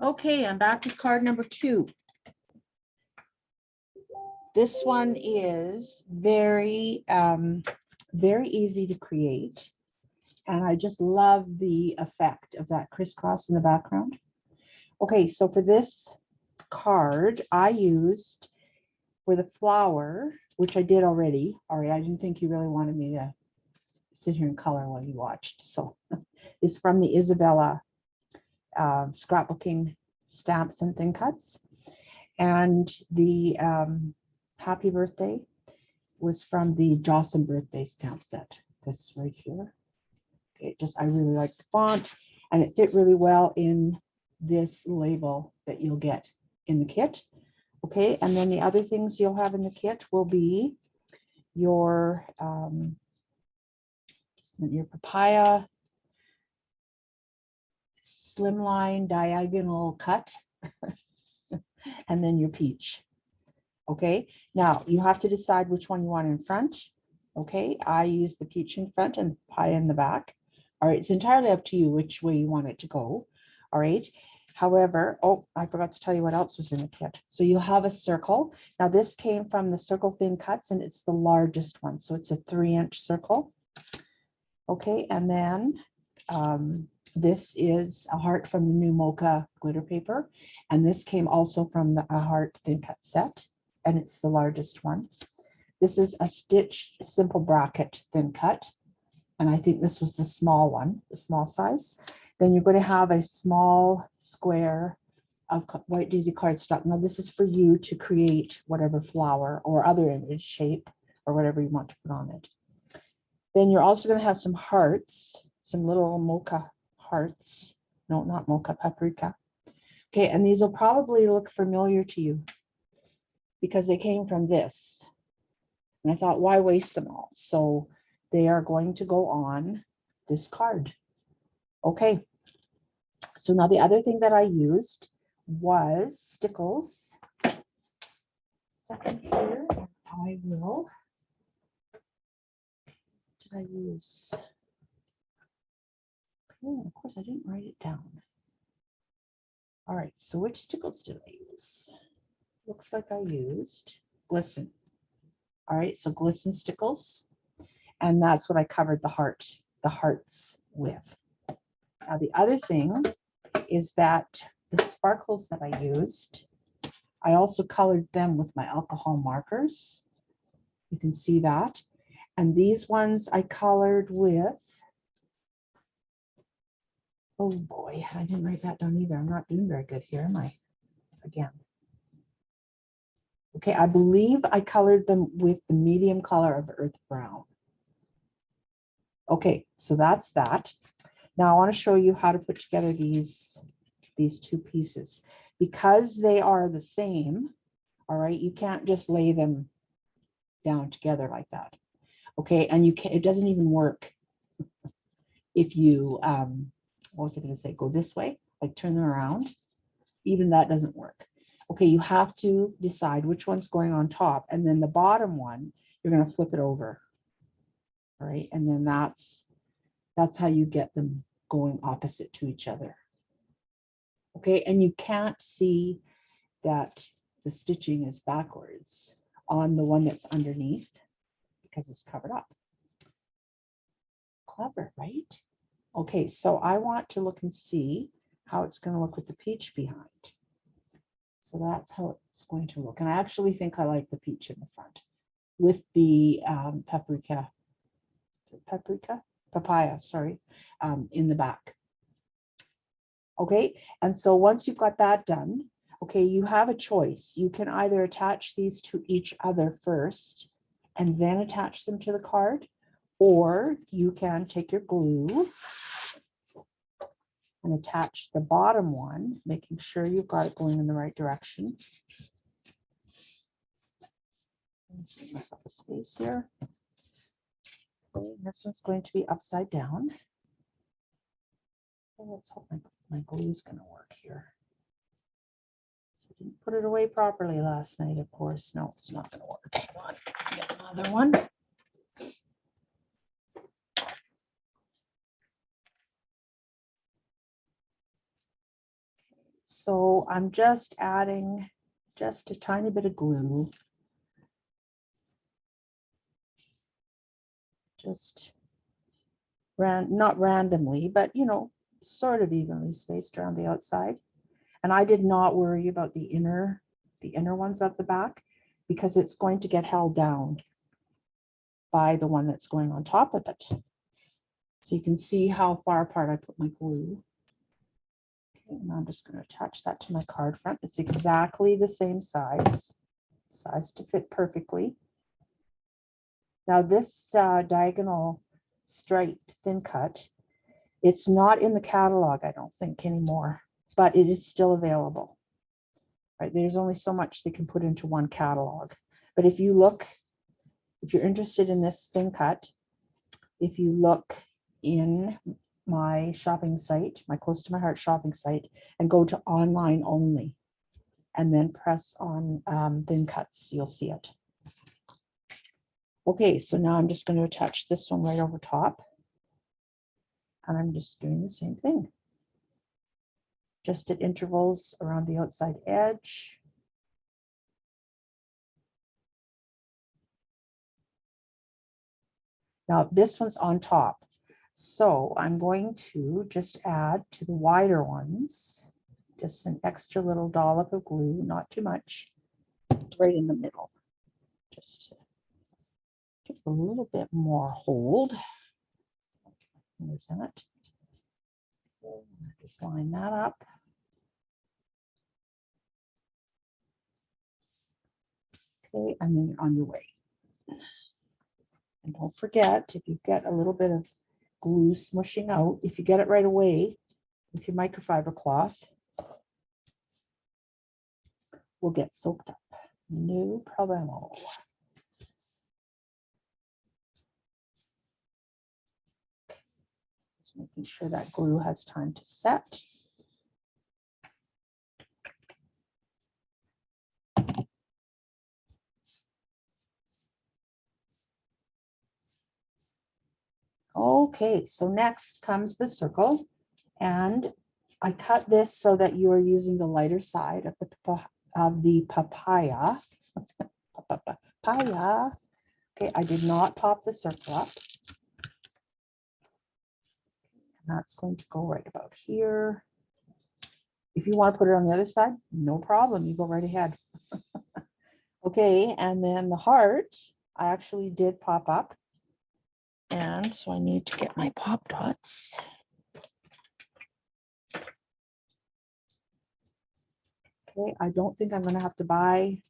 Okay, I'm back with card number 2. This one is very, very easy to create. And I just love the effect of that crisscross in the background. Okay, so for this card, I used for the flower, which I did already. Ari, I didn't think you really wanted me to sit here and color while you watched. So it's from the Isabella scrapbooking stamps and thin cuts. And the happy birthday was from the Jocelyn birthday stamp set. This right here. Okay, I really like the font, and it fit really well in this label that you'll get in the kit. Okay, and then the other things you'll have in the kit will be your papaya slimline diagonal cut, and then your peach. Okay, now you have to decide which one you want in front. Okay, I use the peach in front and the papaya in the back. All right, it's entirely up to you which way you want it to go. All right. However, oh, I forgot to tell you what else was in the kit. So you'll have a circle. Now this came from the Circle Thin Cuts, and it's the largest one. So it's a 3-inch circle. Okay, and then this is a heart from the new Mocha glitter paper. And this came also from the heart thin cut set, and it's the largest one. This is a stitched simple bracket thin cut. And I think this was the small one, the small size. Then you're going to have a small square of white daisy cardstock. Now this is for you to create whatever flower or other image shape or whatever you want to put on it. Then you're also going to have some hearts, some little mocha hearts. No, not mocha, paprika. Okay, and these will probably look familiar to you because they came from this. And I thought, why waste them all? So they are going to go on this card. Okay, so now the other thing that I used was stickles. Second here, I will. Did I use? Okay, of course I didn't write it down. All right, so which stickles did I use? Looks like I used Glisten. All right, so Glisten stickles, and that's what I covered the hearts with. Now the other thing is that the sparkles that I used, I also colored them with my alcohol markers. You can see that. And these ones I colored with, oh boy, I didn't write that down either. I'm not doing very good here, am I? Again. Okay, I believe I colored them with the medium color of earth brown. Okay, so that's that. Now I want to show you how to put together these two pieces. Because they are the same, all right, you can't just lay them down together like that. Okay, and you can, it doesn't even work if you, what was I going to say, go this way, like turn them around. Even that doesn't work. Okay, you have to decide which one's going on top, and then the bottom one, you're going to flip it over. All right, and then that's how you get them going opposite to each other. Okay, and you can't see that the stitching is backwards on the one that's underneath because it's covered up. Clever, right? Okay, so I want to look and see how it's going to look with the peach behind. So that's how it's going to look. And I actually think I like the peach in the front with the papaya, sorry, in the back. Okay, and so once you've got that done, okay, you have a choice. You can either attach these to each other first and then attach them to the card, or you can take your glue and attach the bottom one, making sure you've got it going in the right direction. Let's make myself a space here. Okay, this one's going to be upside down. Okay, let's hope my glue is going to work here. So I didn't put it away properly last night, of course. No, it's not going to work. Hang on, get another one. So I'm just adding just a tiny bit of glue. Just not randomly, but you know, sort of evenly spaced around the outside. And I did not worry about the inner ones at the back because it's going to get held down by the one that's going on top of it. So you can see how far apart I put my glue. Okay, and I'm just going to attach that to my card front. It's exactly the same size to fit perfectly. Now this diagonal striped thin cut, it's not in the catalog, I don't think anymore, but it is still available. Right, there's only so much they can put into one catalog. But if you look, if you're interested in this thin cut, if you look in my shopping site, my Close to My Heart shopping site, and go to online only, and then press on thin cuts, you'll see it. Okay, so now I'm just going to attach this one right over top. And I'm just doing the same thing. Just at intervals around the outside edge. Now this one's on top. So I'm going to just add to the wider ones, just an extra little dollop of glue, not too much, right in the middle. Just to give a little bit more hold. Fingers in it. Just line that up. Okay, and then you're on your way. And don't forget, if you get a little bit of glue smushing out, if you get it right away with your microfiber cloth, will get soaked up. No problemo. Just making sure that glue has time to set. Okay, so next comes the circle, and I cut this so that you are using the lighter side of the papaya. Papaya. Okay, I did not pop the circle up. And that's going to go right about here. If you want to put it on the other side, no problem. You go right ahead. Okay, and then the heart, I actually did pop up. And so I need to get my pop dots. Okay, I don't think I'm going to have to buy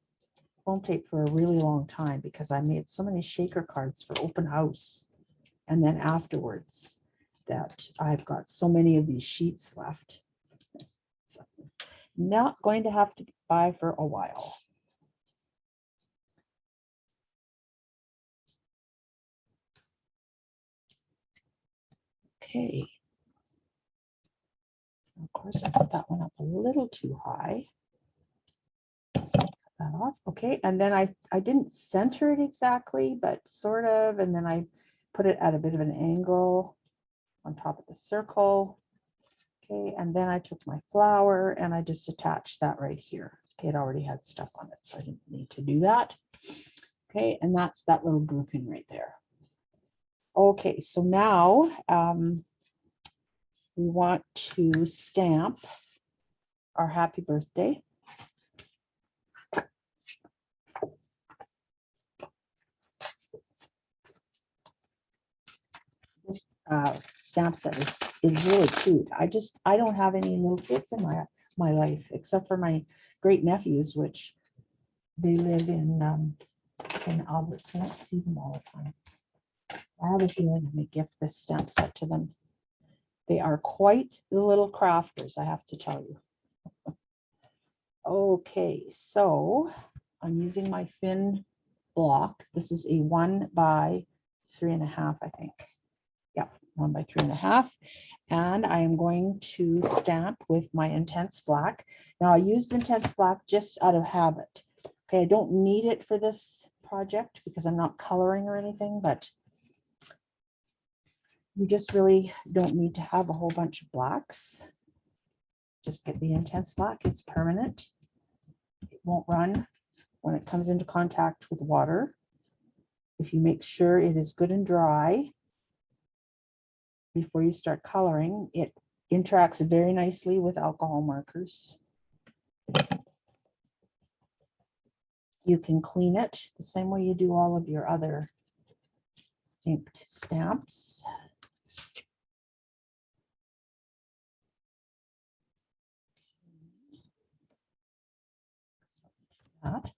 foam tape for a really long time because I made so many shaker cards for open house. And then afterwards that I've got so many of these sheets left. So not going to have to buy for a while. Okay. Of course, I put that one up a little too high. So cut that off. Okay, and then I didn't center it exactly, but sort of, and then I put it at a bit of an angle on top of the circle. Okay, and then I took my flower and I just attached that right here. Okay, it already had stuff on it, so I didn't need to do that. Okay, and that's that little grouping right there. Okay, so now we want to stamp our happy birthday. This stamp set is really cute. I don't have any little kids in my life except for my great nephews, which they live in St. Albert, so I don't see them all the time. I have a feeling I may gift this stamp set to them. They are quite the little crafters, I have to tell you. Okay, so I'm using my Fin block. This is a 1 by 3.5, I think. Yeah, 1 by 3.5. And I am going to stamp with my Intense Black. Now I used Intense Black just out of habit. Okay, I don't need it for this project because I'm not coloring or anything, but you just really don't need to have a whole bunch of blacks. Just get the Intense Black. It's permanent. It won't run when it comes into contact with water. If you make sure it is good and dry before you start coloring, it interacts very nicely with alcohol markers. You can clean it the same way you do all of your other inked stamps. That.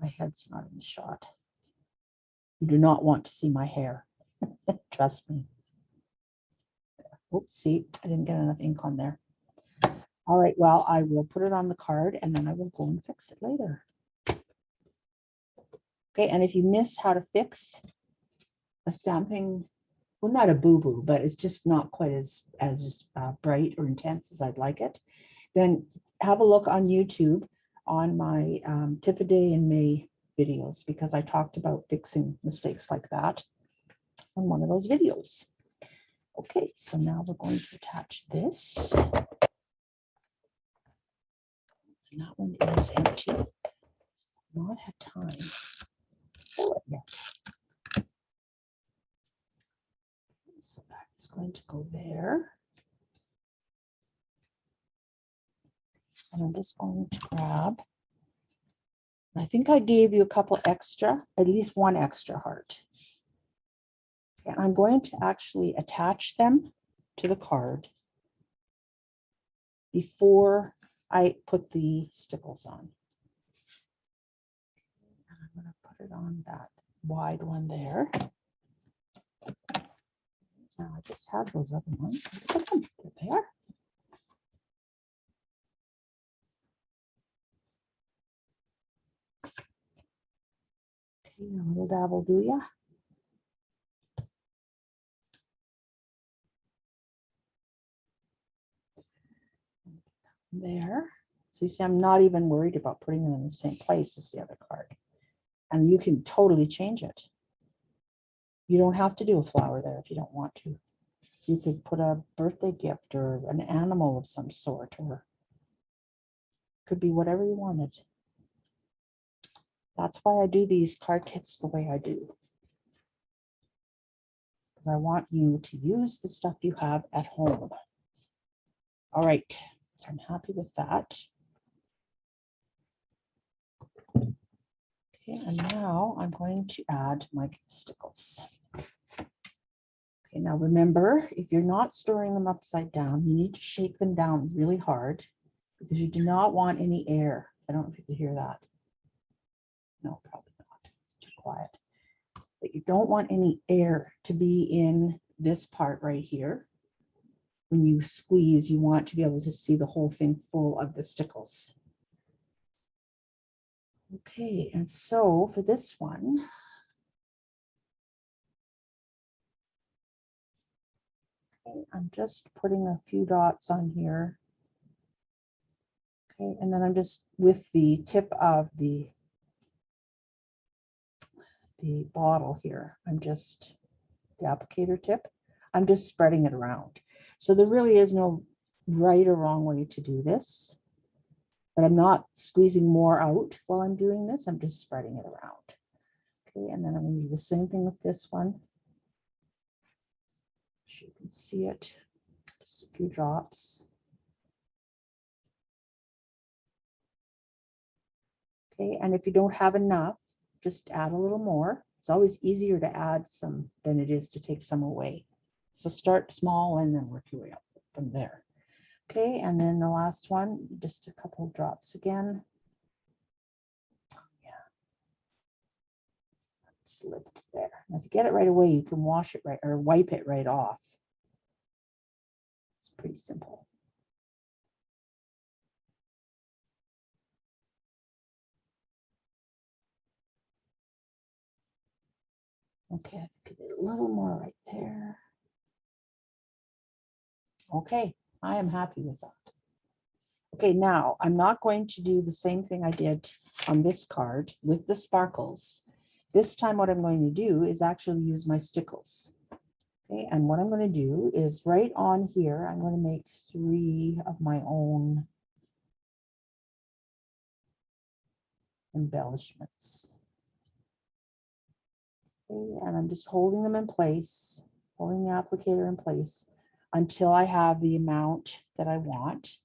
My head's not in the shot. You do not want to see my hair. Trust me. Oops, see, I didn't get enough ink on there. All right, well, I will put it on the card and then I will go and fix it later. Okay, and if you missed how to fix a stamping, well, not a boo-boo, but it's just not quite as bright or intense as I'd like it, then have a look on YouTube on my Tip a Day in May videos, because I talked about fixing mistakes like that on one of those videos. Okay, so now we're going to attach this. And that one is empty. Not had time. Oh, yeah. So that's going to go there. And I'm just going to grab, I think I gave you a couple extra, at least one extra heart. And I'm going to actually attach them to the card before I put the stickles on. And I'm going to put it on that wide one there. Now I just have those other ones. Look at them. There they are. Okay, a little dab will do ya. There. So you see, I'm not even worried about putting it in the same place as the other card. And you can totally change it. You don't have to do a flower there if you don't want to. You could put a birthday gift or an animal of some sort, or could be whatever you wanted. That's why I do these card kits the way I do. Because I want you to use the stuff you have at home. All right, so I'm happy with that. Okay, and now I'm going to add my stickles. Okay, now remember, if you're not storing them upside down, you need to shake them down really hard because you do not want any air. I don't know if you can hear that. No, probably not. It's too quiet. But you don't want any air to be in this part right here. When you squeeze, you want to be able to see the whole thing full of the stickles. Okay, and so for this one, okay, I'm just putting a few dots on here. Okay, and then I'm just with the tip of the bottle here, I'm just the applicator tip, I'm just spreading it around. So there really is no right or wrong way to do this, but I'm not squeezing more out while I'm doing this. I'm just spreading it around. Okay, and then I'm going to do the same thing with this one. So you can see it, just a few drops. Okay, and if you don't have enough, just add a little more. It's always easier to add some than it is to take some away. So start small and then work your way up from there. Okay, and then the last one, just a couple drops again. Yeah, it slipped there. Now, if you get it right away, you can wash it right or wipe it right off. It's pretty simple. Okay, I think a little more right there. Okay, I am happy with that. Okay, now I'm not going to do the same thing I did on this card with the sparkles, This time what I'm going to do is actually use my stickles. Okay, and what I'm going to do is right on here, I'm going to make 3 of my own embellishments. Okay, and I'm just holding them in place, holding the applicator in place until I have the amount that I want.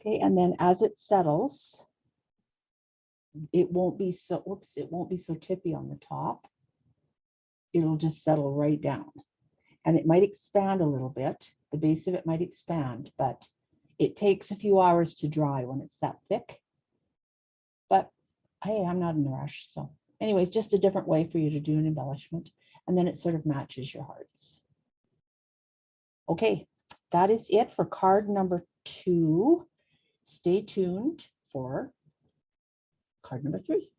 Okay, and then as it settles, it won't be so, whoops, it won't be so tippy on the top. It'll just settle right down. And it might expand a little bit. The base of it might expand, but it takes a few hours to dry when it's that thick. But hey, I'm not in a rush. So anyways, just a different way for you to do an embellishment. And then it sort of matches your hearts. Okay, that is it for card number 2. Stay tuned for card number 3.